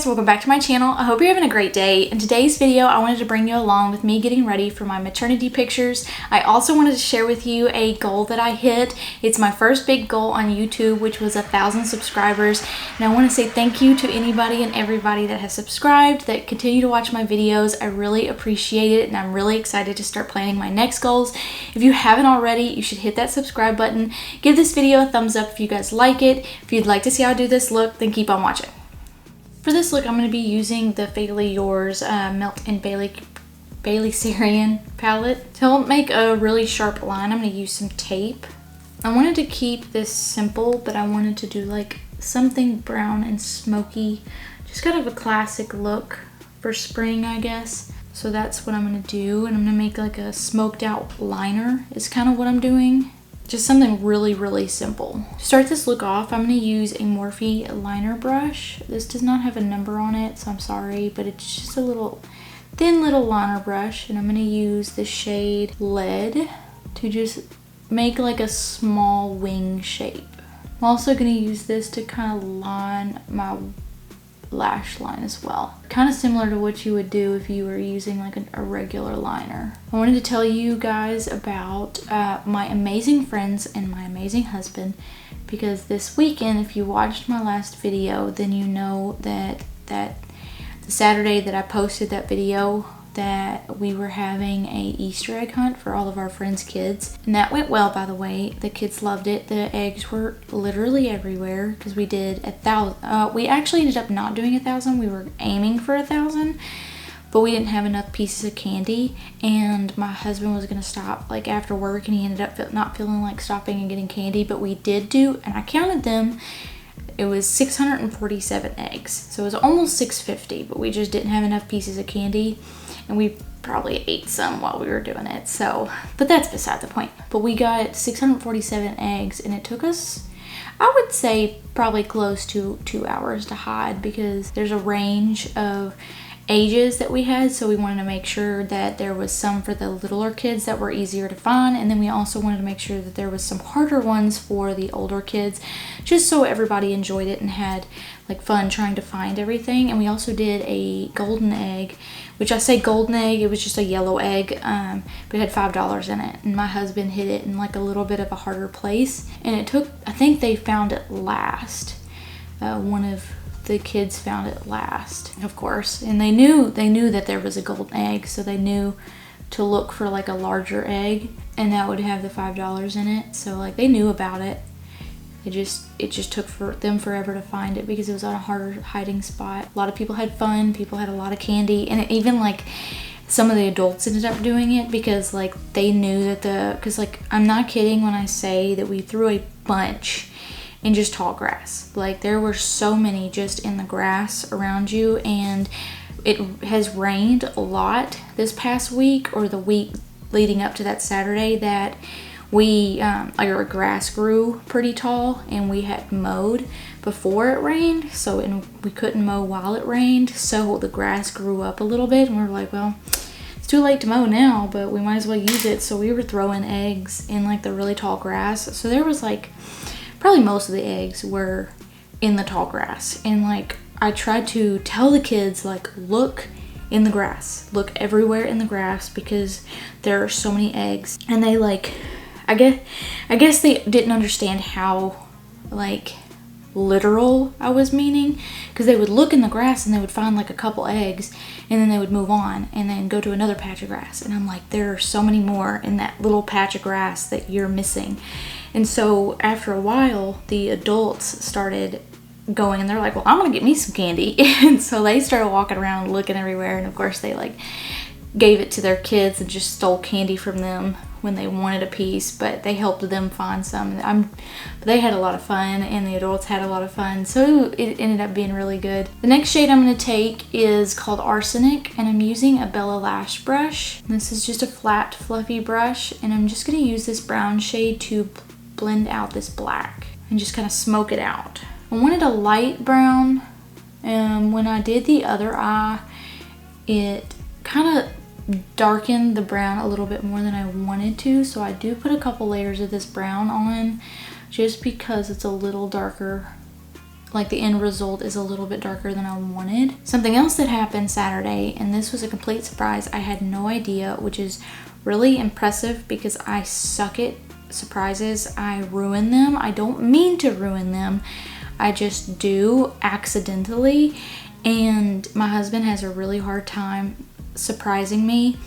guys, welcome back to my channel. I hope you're having a great day. In today's video, I wanted to bring you along with me getting ready for my maternity pictures. I also wanted to share with you a goal that I hit. It's my first big goal on YouTube, which was 1,000 subscribers. And I want to say thank you to anybody and everybody that has subscribed, that continue to watch my videos. I really appreciate it, and I'm really excited to start planning my next goals. If you haven't already, you should hit that subscribe button. Give this video a thumbs up if you guys like it. If you'd like to see how I do this look, then keep on watching. For this look, I'm going to be using the Faithfully Yours Melt and Bailey Sarian palette. To help make a really sharp line, I'm going to use some tape. I wanted to keep this simple, but I wanted to do like something brown and smoky. Just kind of a classic look for spring, I guess. So that's what I'm going to do. And I'm going to make like a smoked out liner is kind of what I'm doing. Just something really, really simple. To start this look off, I'm going to use a Morphe liner brush. This does not have a number on it, so I'm sorry, but it's just a little thin little liner brush. And I'm going to use the shade Lead to just make like a small wing shape. I'm also going to use this to kind of line my lash line as well. Kind of similar to what you would do if you were using like a regular liner. I wanted to tell you guys about my amazing friends and my amazing husband, because this weekend, if you watched my last video, then you know that the Saturday that I posted that video, that we were having a Easter egg hunt for all of our friends' kids, and that went well, by the way. The kids loved it. The eggs were literally everywhere because we did 1,000. We actually ended up not doing 1,000. We were aiming for 1,000, but we didn't have enough pieces of candy, and my husband was gonna stop like after work, and he ended up not feeling like stopping and getting candy. But we did do, and I counted them, it was 647 eggs, so it was almost 650, but we just didn't have enough pieces of candy, and we probably ate some while we were doing it. So, but that's beside the point. But we got 647 eggs, and it took us, I would say, probably close to 2 hours to hide, because there's a range of ages that we had, so we wanted to make sure that there was some for the littler kids that were easier to find, and then we also wanted to make sure that there was some harder ones for the older kids, just so everybody enjoyed it and had like fun trying to find everything. And we also did a golden egg, which I say golden egg, it was just a yellow egg, but it had $5 in it, and my husband hid it in like a little bit of a harder place, and it took, I think they found it last. One of the kids found it last, of course, and they knew that there was a golden egg, so they knew to look for like a larger egg, and that would have the $5 in it. So like they knew about it. It just took for them forever to find it because it was on a harder hiding spot. A lot of people had fun. People had a lot of candy, and it, even like some of the adults ended up doing it because like they knew that because like I'm not kidding when I say that we threw a bunch in just tall grass. Like there were so many just in the grass around you, and it has rained a lot this past week, or the week leading up to that Saturday, that we like our grass grew pretty tall, and we had mowed before it rained, so and we couldn't mow while it rained, so the grass grew up a little bit, and we were like, well, it's too late to mow now, but we might as well use it. So we were throwing eggs in like the really tall grass. So there was like probably most of the eggs were in the tall grass, and like I tried to tell the kids, like, look in the grass, look everywhere in the grass, because there are so many eggs. And they like, I guess they didn't understand how like literal I was meaning, because they would look in the grass and they would find like a couple eggs, and then they would move on and then go to another patch of grass, and I'm like, there are so many more in that little patch of grass that you're missing. And so after a while, the adults started going, and they're like, well, I'm gonna get me some candy. And so they started walking around looking everywhere, and of course they like gave it to their kids and just stole candy from them when they wanted a piece, but they helped them find some. But they had a lot of fun, and the adults had a lot of fun, so it ended up being really good. The next shade I'm going to take is called Arsenic, and I'm using a Bellalash brush. This is just a flat, fluffy brush, and I'm just going to use this brown shade to blend out this black and just kind of smoke it out. I wanted a light brown, and when I did the other eye, it kind of darkened the brown a little bit more than I wanted to, so I do put a couple layers of this brown on just because it's a little darker like the end result is a little bit darker than I wanted. Something else that happened Saturday, and this was a complete surprise, I had no idea, which is really impressive because I suck at surprises. I ruin them. I don't mean to ruin them. I just do accidentally. And my husband has a really hard time surprising me.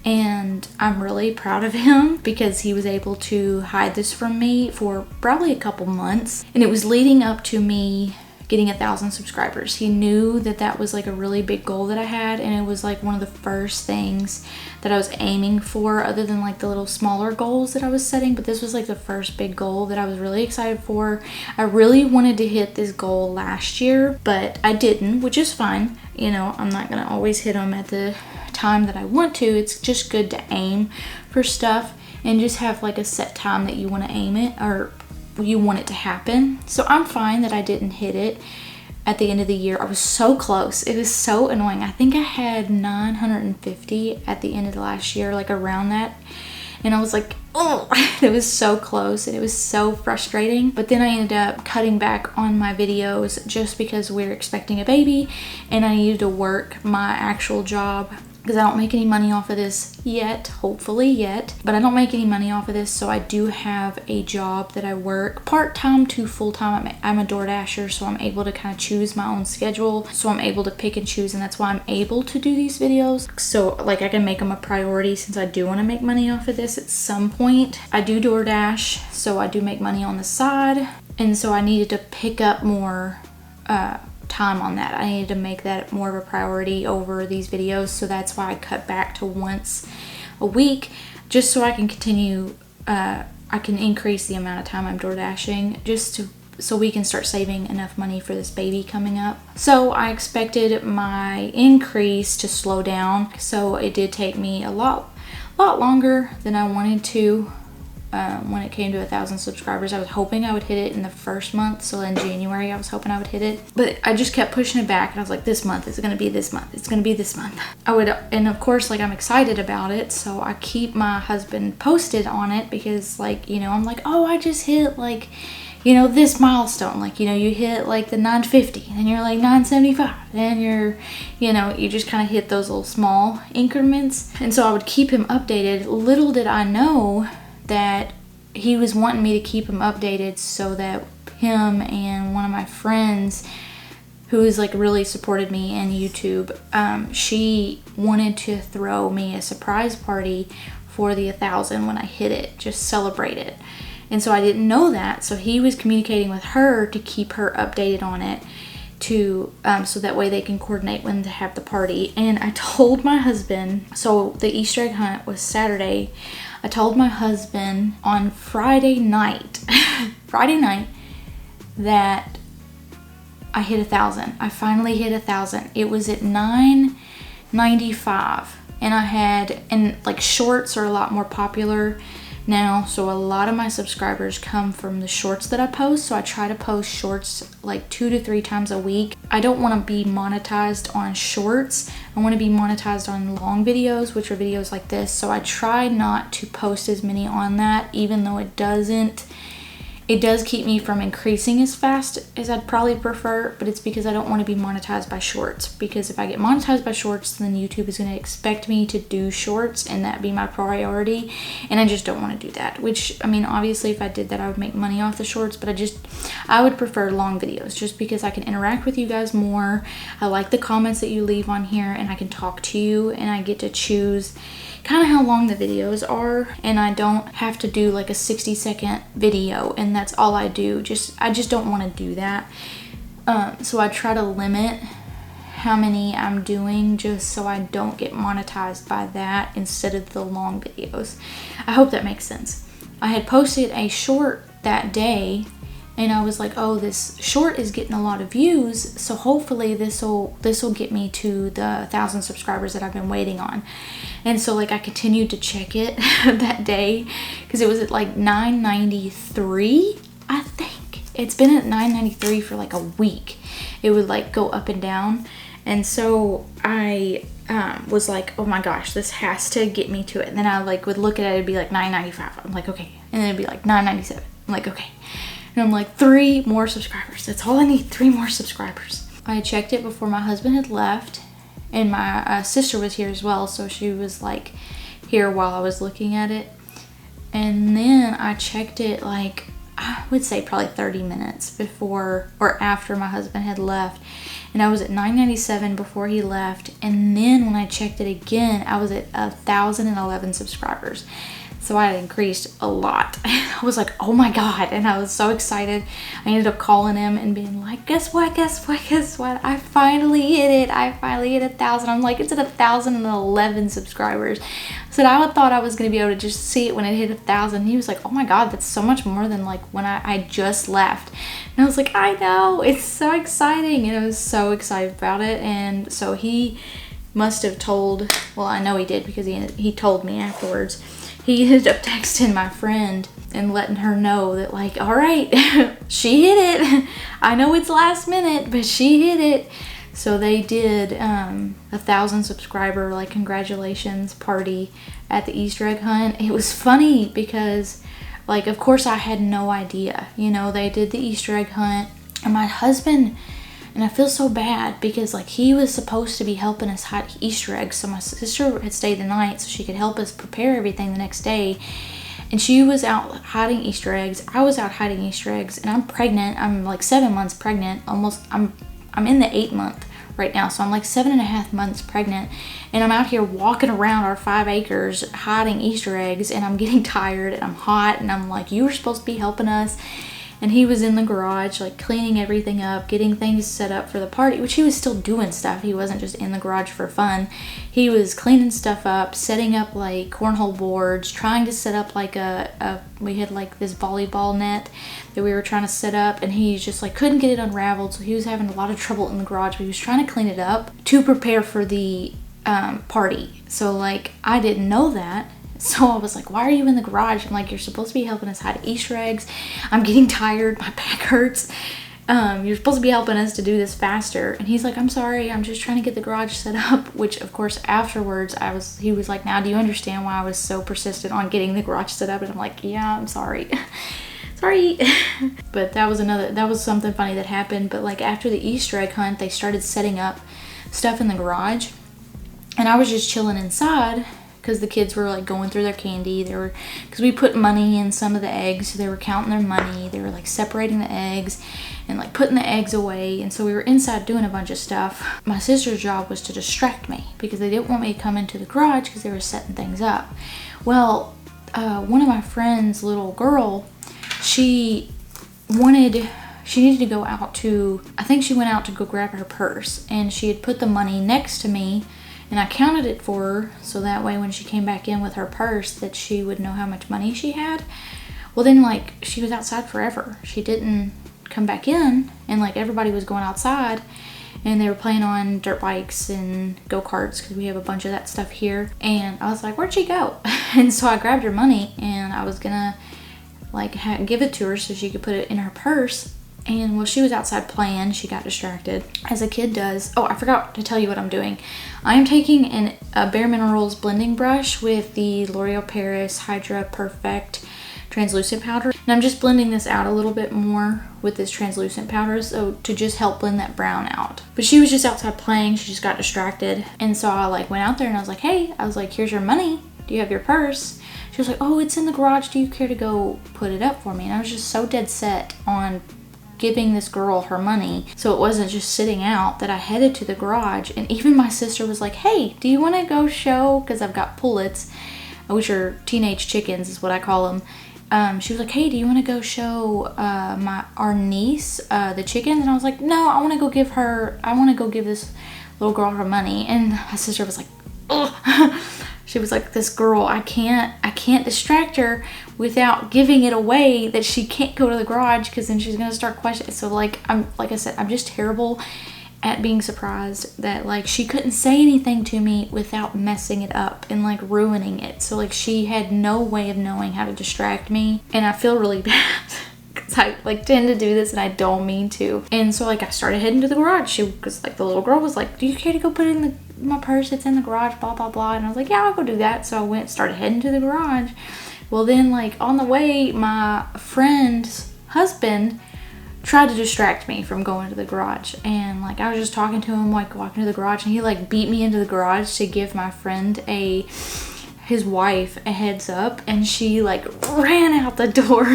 And I'm really proud of him because he was able to hide this from me for probably a couple months. And it was leading up to me getting 1,000 subscribers. He knew that that was like a really big goal that I had, and it was like one of the first things that I was aiming for, other than like the little smaller goals that I was setting. But this was like the first big goal that I was really excited for. I really wanted to hit this goal last year, but I didn't, which is fine. You know, I'm not gonna always hit them at the time that I want to. It's just good to aim for stuff and just have like a set time that you want to aim it, or you want it to happen. So I'm fine that I didn't hit it at the end of the year. I was so close. It was so annoying. I think I had 950 at the end of the last year, like around that. And I was like, oh, it was so close and it was so frustrating. But then I ended up cutting back on my videos just because we're expecting a baby and I needed to work my actual job, because I don't make any money off of this yet, hopefully yet, but I don't make any money off of this. So I do have a job that I work part-time to full-time. I'm a DoorDasher, so I'm able to kind of choose my own schedule. So I'm able to pick and choose, and that's why I'm able to do these videos. So like I can make them a priority since I do want to make money off of this at some point. I do DoorDash, so I do make money on the side. And so I needed to pick up more time on that. I needed to make that more of a priority over these videos, so that's why I cut back to once a week, just so I can continue, I can increase the amount of time I'm door dashing, so we can start saving enough money for this baby coming up. So I expected my increase to slow down, so it did take me a lot longer than I wanted to. When it came to 1,000 subscribers, I was hoping I would hit it in the first month. So in January, I was hoping I would hit it, but I just kept pushing it back. And I was like, this month, it's going to be this month. It's going to be this month. And of course, like, I'm excited about it. So I keep my husband posted on it because, like, you know, I'm like, oh, I just hit like, you know, this milestone. Like, you know, you hit like the 950 and you're like 975 and you're, you know, you just kind of hit those little small increments. And so I would keep him updated. Little did I know that he was wanting me to keep him updated so that him and one of my friends who has like really supported me in YouTube, she wanted to throw me a surprise party for the 1,000 when I hit it, just celebrate it. And so I didn't know that, so he was communicating with her to keep her updated on it, to so that way they can coordinate when to have the party. And I told my husband, so the Easter egg hunt was Saturday. I told my husband on Friday night that I hit 1,000. I finally hit 1,000. It was at 995, and I had, and like shorts are a lot more popular now, so a lot of my subscribers come from the shorts that I post. So I try to post shorts like 2 to 3 times a week. I don't want to be monetized on shorts. I want to be monetized on long videos, which are videos like this. So I try not to post as many on that, even though it does keep me from increasing as fast as I'd probably prefer, but it's because I don't want to be monetized by shorts. Because if I get monetized by shorts, then YouTube is going to expect me to do shorts and that be my priority, and I just don't want to do that. Which, I mean, obviously if I did that I would make money off the shorts, but I would prefer long videos just because I can interact with you guys more. I like the comments that you leave on here, and I can talk to you, and I get to choose kind of how long the videos are, and I don't have to do like a 60-second video and that's all I do. I just don't want to do that. So I try to limit how many I'm doing just so I don't get monetized by that instead of the long videos. I hope that makes sense. I had posted a short that day, and I was like, oh, this short is getting a lot of views, so hopefully this will get me to the 1,000 subscribers that I've been waiting on. And so like I continued to check it that day because it was at like 993, I think. It's been at 993 for like a week. It would like go up and down. And so I was like, oh my gosh, this has to get me to it. And then I like would look at it, it'd be like 995. I'm like, okay. And then it'd be like 997. I'm like, okay. And I'm like, 3 more subscribers. That's all I need, 3 more subscribers. I checked it before my husband had left, and my sister was here as well, so she was like here while I was looking at it. And then I checked it like, I would say probably 30 minutes before or after my husband had left, and I was at 997 before he left. And then when I checked it again, I was at 1,011 subscribers. So I had increased a lot. I was like, oh my God. And I was so excited. I ended up calling him and being like, guess what? I finally hit it. I finally hit 1,000. I'm like, it's at 1,011 subscribers. So I thought I was going to be able to just see it when it hit 1,000. He was like, oh my God, that's so much more than like when I just left. And I was like, I know. It's so exciting. And I was so excited about it. And so he must have told, well, I know he did because he told me afterwards. He ended up texting my friend and letting her know that like, all right, she hit it. I know it's last minute, but she hit it. So they did 1,000 subscriber like congratulations party at the Easter egg hunt. It was funny because like, of course I had no idea, you know, they did the Easter egg hunt, and my husband, and I feel so bad because like he was supposed to be helping us hide Easter eggs. So my sister had stayed the night so she could help us prepare everything the next day. And she was out hiding Easter eggs. I was out hiding Easter eggs, and I'm pregnant. I'm like 7 months pregnant. Almost, I'm in the 8th month right now. So I'm like 7.5 months pregnant. And I'm out here walking around our 5 acres hiding Easter eggs, and I'm getting tired and I'm hot. And I'm like, you were supposed to be helping us. And he was in the garage, like cleaning everything up, getting things set up for the party, which he was still doing stuff. He wasn't just in the garage for fun. He was cleaning stuff up, setting up like cornhole boards, trying to set up like we had like this volleyball net that we were trying to set up, and he just like couldn't get it unraveled. So he was having a lot of trouble in the garage, but he was trying to clean it up to prepare for the party. So like, I didn't know that. So I was like, why are you in the garage? I'm like, you're supposed to be helping us hide Easter eggs. I'm getting tired. My back hurts. You're supposed to be helping us to do this faster. And he's like, I'm sorry. I'm just trying to get the garage set up. Which, of course, afterwards, he was like, now do you understand why I was so persistent on getting the garage set up? And I'm like, yeah, I'm sorry. Sorry. But that was something funny that happened. But like after the Easter egg hunt, they started setting up stuff in the garage. And I was just chilling inside, because the kids were like going through their candy. Because we put money in some of the eggs, so they were counting their money. They were like separating the eggs and like putting the eggs away. And so we were inside doing a bunch of stuff. My sister's job was to distract me because they didn't want me to come into the garage because they were setting things up. Well, one of my friend's little girl, she needed to go out to, I think she went out to go grab her purse, and she had put the money next to me. And I counted it for her, so that way when she came back in with her purse that she would know how much money she had. Well then, like, she was outside forever. She didn't come back in, and like everybody was going outside, and they were playing on dirt bikes and go-karts because we have a bunch of that stuff here. And I was like, where'd she go? And so I grabbed her money, and I was gonna like give it to her so she could put it in her purse. And while she was outside playing, she got distracted, as a kid does. Oh, I forgot to tell you what I'm doing. I'm taking a BareMinerals blending brush with the L'Oreal Paris Hydra Perfect translucent powder. And I'm just blending this out a little bit more with this translucent powder, so to just help blend that brown out. But she was just outside playing. She just got distracted. And so I like went out there and I was like, hey, here's your money. Do you have your purse? She was like, oh, it's in the garage. Do you care to go put it up for me? And I was just so dead set on giving this girl her money, so it wasn't just sitting out, that I headed to the garage. And even my sister was like, hey, do you want to go show, because I've got pullets, which are teenage chickens is what I call them. She was like, hey, do you want to go show our niece the chickens? And I was like, no, I want to go give this little girl her money. And my sister was like, ugh. She was like, this girl, I can't distract her without giving it away that she can't go to the garage, because then she's gonna start questioning. So like I said, I'm just terrible at being surprised that like she couldn't say anything to me without messing it up and like ruining it. So like she had no way of knowing how to distract me, and I feel really bad. Because I like tend to do this and I don't mean to. And so like I started heading to the garage. Because like the little girl was like, do you care to go put it in my purse? It's in the garage, blah blah blah. And I was like, yeah, I'll go do that. So I started heading to the garage. Well then, like on the way, my friend's husband tried to distract me from going to the garage, and like I was just talking to him, like walking to the garage, and he like beat me into the garage to give my friend his wife a heads up, and she like ran out the door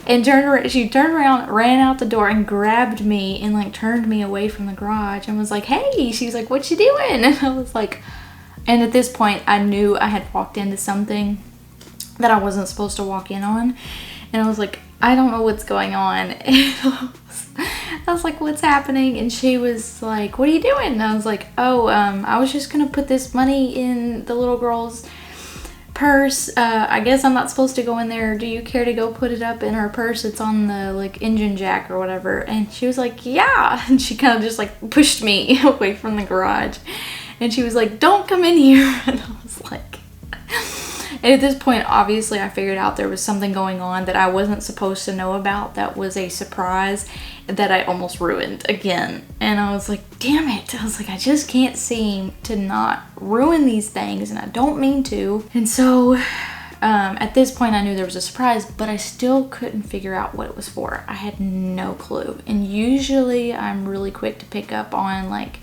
and she turned around, ran out the door and grabbed me and like turned me away from the garage and was like, hey, she's like, what you doing? And I was like, and at this point I knew I had walked into something that I wasn't supposed to walk in on, and I was like, I don't know what's going on. And I was like, what's happening? And she was like, what are you doing? And I was like, oh, I was just gonna put this money in the little girl's purse. I guess I'm not supposed to go in there. Do you care to go put it up in her purse? It's on the like engine jack or whatever. And she was like, yeah. And she kind of just like pushed me away from the garage. And she was like, don't come in here. And I was like, and at this point, obviously, I figured out there was something going on that I wasn't supposed to know about. That was a surprise that I almost ruined again. And I was like, damn it. I was like, I just can't seem to not ruin these things, and I don't mean to. And so at this point, I knew there was a surprise, but I still couldn't figure out what it was for. I had no clue. And usually, I'm really quick to pick up on like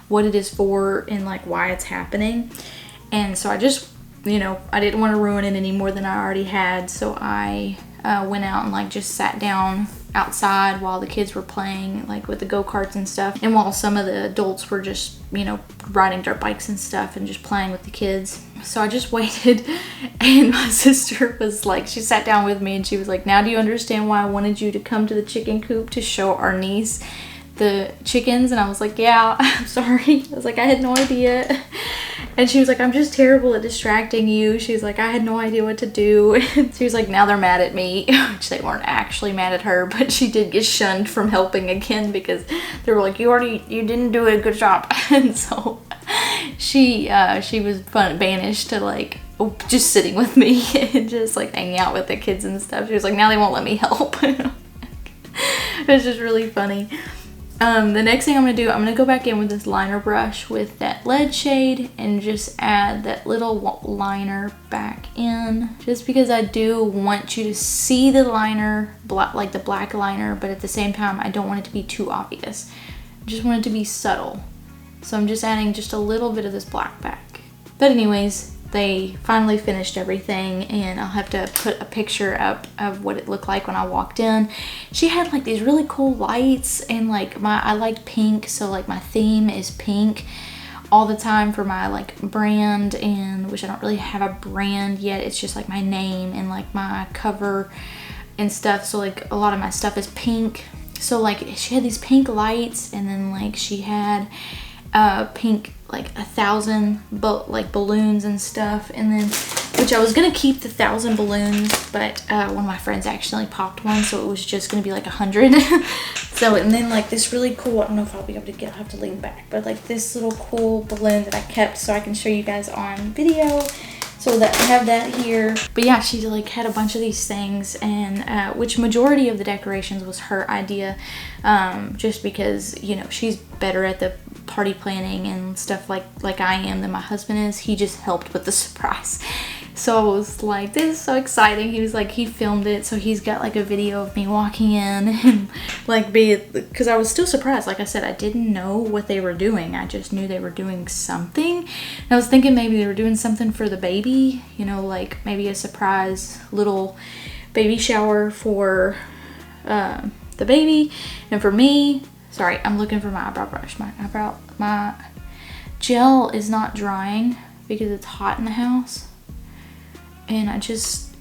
what it is for and like why it's happening. And so I just, you know, I didn't want to ruin it any more than I already had, so I went out and like just sat down outside while the kids were playing like with the go-karts and stuff, and while some of the adults were just, you know, riding dirt bikes and stuff and just playing with the kids. So I just waited, and my sister was like, she sat down with me and she was like, now do you understand why I wanted you to come to the chicken coop to show our niece the chickens? And I was like, yeah, I'm sorry. I was like, I had no idea. And she was like, I'm just terrible at distracting you. She was like, I had no idea what to do. And she was like, now they're mad at me, which they weren't actually mad at her, but she did get shunned from helping again because they were like, you didn't do a good job. And so she was banished to like just sitting with me and just like hanging out with the kids and stuff. She was like, now they won't let me help. It was just really funny. The next thing I'm going to do, I'm going to go back in with this liner brush with that lead shade and just add that little liner back in, just because I do want you to see the liner, like the black liner, but at the same time I don't want it to be too obvious. I just want it to be subtle. So I'm just adding just a little bit of this black back. But anyways, they finally finished everything, and I'll have to put a picture up of what it looked like when I walked in. She had like these really cool lights, and like I like pink, so like my theme is pink all the time for my like brand, and which I don't really have a brand yet. It's just like my name and like my cover and stuff. So like a lot of my stuff is pink. So like she had these pink lights, and then like she had pink like 1,000 balloons and stuff, and then which I was gonna keep the 1,000 balloons, but one of my friends accidentally popped one, so it was just gonna be like 100. So, and then like this really cool, I don't know if I'll be able to get, I'll have to lean back, but like this little cool balloon that I kept so I can show you guys on video. So that I have that here. But yeah, she like had a bunch of these things, and which majority of the decorations was her idea, just because, you know, she's better at the party planning and stuff like I am than my husband is. He just helped with the surprise. So I was like, this is so exciting. He was like, he filmed it, so he's got like a video of me walking in and like because I was still surprised. Like I said, I didn't know what they were doing. I just knew they were doing something. And I was thinking maybe they were doing something for the baby, you know, like maybe a surprise little baby shower for the baby. And for me, sorry, I'm looking for my eyebrow brush. My gel is not drying because it's hot in the house. And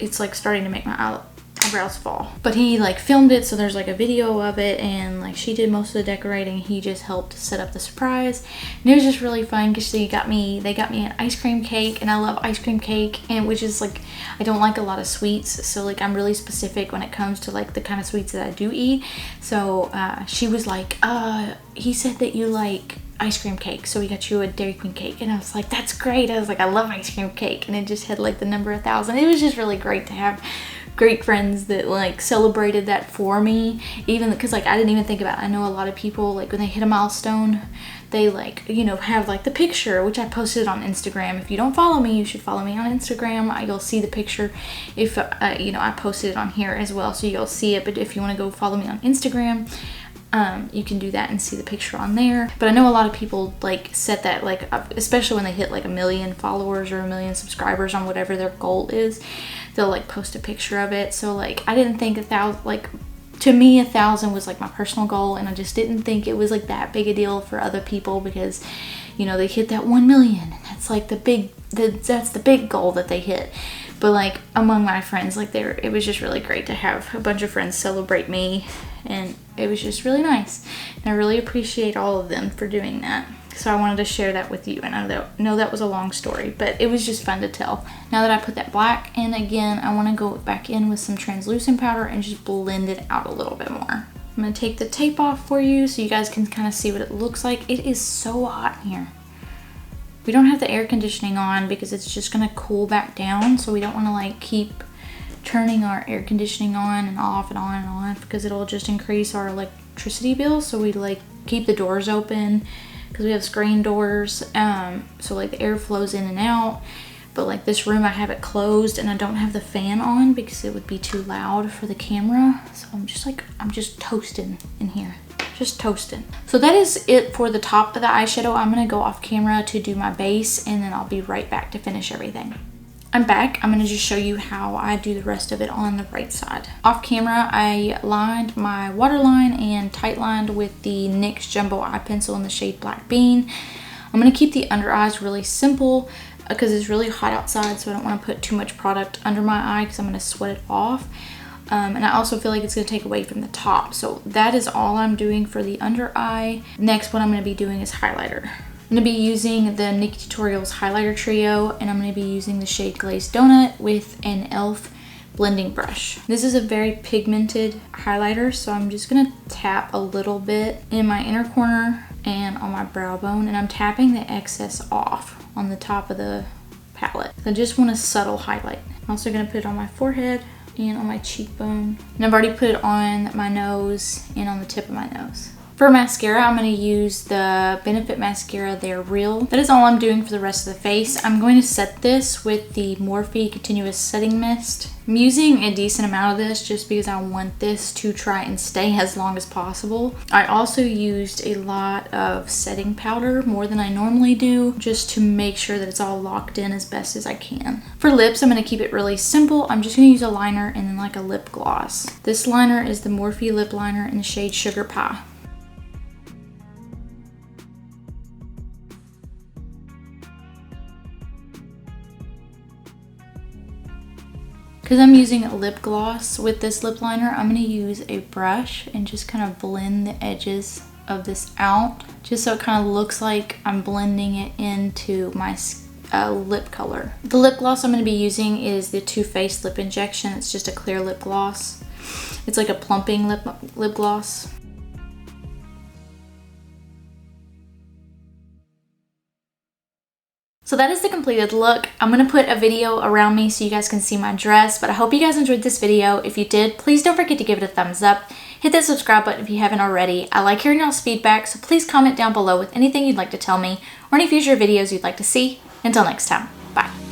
it's like starting to make my eyebrows fall. But he like filmed it, so there's like a video of it, and like she did most of the decorating. He just helped set up the surprise. And it was just really fun because they got me an ice cream cake, and I love ice cream cake, and which is like, I don't like a lot of sweets, so like I'm really specific when it comes to like the kind of sweets that I do eat. So she was like, he said that you like ice cream cake, so we got you a Dairy Queen cake. And I was like, that's great. I was like, I love ice cream cake. And it just had like the number 1,000. It was just really great to have great friends that like celebrated that for me, even because like I didn't even think about it. I know a lot of people, like when they hit a milestone, they like, you know, have like the picture, which I posted on Instagram. If you don't follow me, you should follow me on Instagram. You'll see the picture. If you know, I posted it on here as well, so you'll see it. But if you want to go follow me on Instagram, you can do that and see the picture on there. But I know a lot of people like set that, like especially when they hit like 1 million followers or 1 million subscribers on whatever their goal is, they'll like post a picture of it. So like I didn't think 1,000, like to me 1,000 was like my personal goal, and I just didn't think it was like that big a deal for other people, because you know, they hit that 1 million and that's like that's the big goal that they hit. But like among my friends, like it was just really great to have a bunch of friends celebrate me, and it was just really nice. And I really appreciate all of them for doing that. So I wanted to share that with you. And I know that was a long story, but it was just fun to tell. Now that I put that black in again, I want to go back in with some translucent powder and just blend it out a little bit more. I'm going to take the tape off for you so you guys can kind of see what it looks like. It is so hot in here. We don't have the air conditioning on because it's just going to cool back down. So we don't want to like keep turning our air conditioning on and off and on and off, because it'll just increase our electricity bill. So we like keep the doors open because we have screen doors, so like the air flows in and out. But like this room, I have it closed and I don't have the fan on because it would be too loud for the camera. So I'm just toasting in here, just toasting. So that is it for the top of the eyeshadow. I'm gonna go off camera to do my base, and then I'll be right back to finish everything. I'm back. I'm gonna just show you how I do the rest of it on the right side. Off camera, I lined my waterline and tight lined with the NYX Jumbo Eye Pencil in the shade Black Bean. I'm gonna keep the under eyes really simple because it's really hot outside, so I don't wanna put too much product under my eye because I'm gonna sweat it off. And I also feel like it's gonna take away from the top. So that is all I'm doing for the under eye. Next, what I'm gonna be doing is highlighter. I'm going to be using the Nikki Tutorials highlighter trio, and I'm going to be using the shade Glazed Donut with an e.l.f. blending brush. This is a very pigmented highlighter, so I'm just going to tap a little bit in my inner corner and on my brow bone, and I'm tapping the excess off on the top of the palette. I just want a subtle highlight. I'm also going to put it on my forehead and on my cheekbone, and I've already put it on my nose and on the tip of my nose. For mascara, I'm going to use the Benefit Mascara They're Real. That is all I'm doing for the rest of the face. I'm going to set this with the Morphe Continuous Setting Mist. I'm using a decent amount of this just because I want this to try and stay as long as possible. I also used a lot of setting powder, more than I normally do, just to make sure that it's all locked in as best as I can. For lips, I'm going to keep it really simple. I'm just going to use a liner and then like a lip gloss. This liner is the Morphe Lip Liner in the shade Sugar Pie. Because I'm using a lip gloss with this lip liner, I'm going to use a brush and just kind of blend the edges of this out, just so it kind of looks like I'm blending it into my lip color. The lip gloss I'm going to be using is the Too Faced Lip Injection. It's just a clear lip gloss. It's like a plumping lip gloss. So that is the completed look. I'm going to put a video around me so you guys can see my dress, but I hope you guys enjoyed this video. If you did, please don't forget to give it a thumbs up. Hit that subscribe button if you haven't already. I like hearing y'all's feedback, so please comment down below with anything you'd like to tell me or any future videos you'd like to see. Until next time, bye.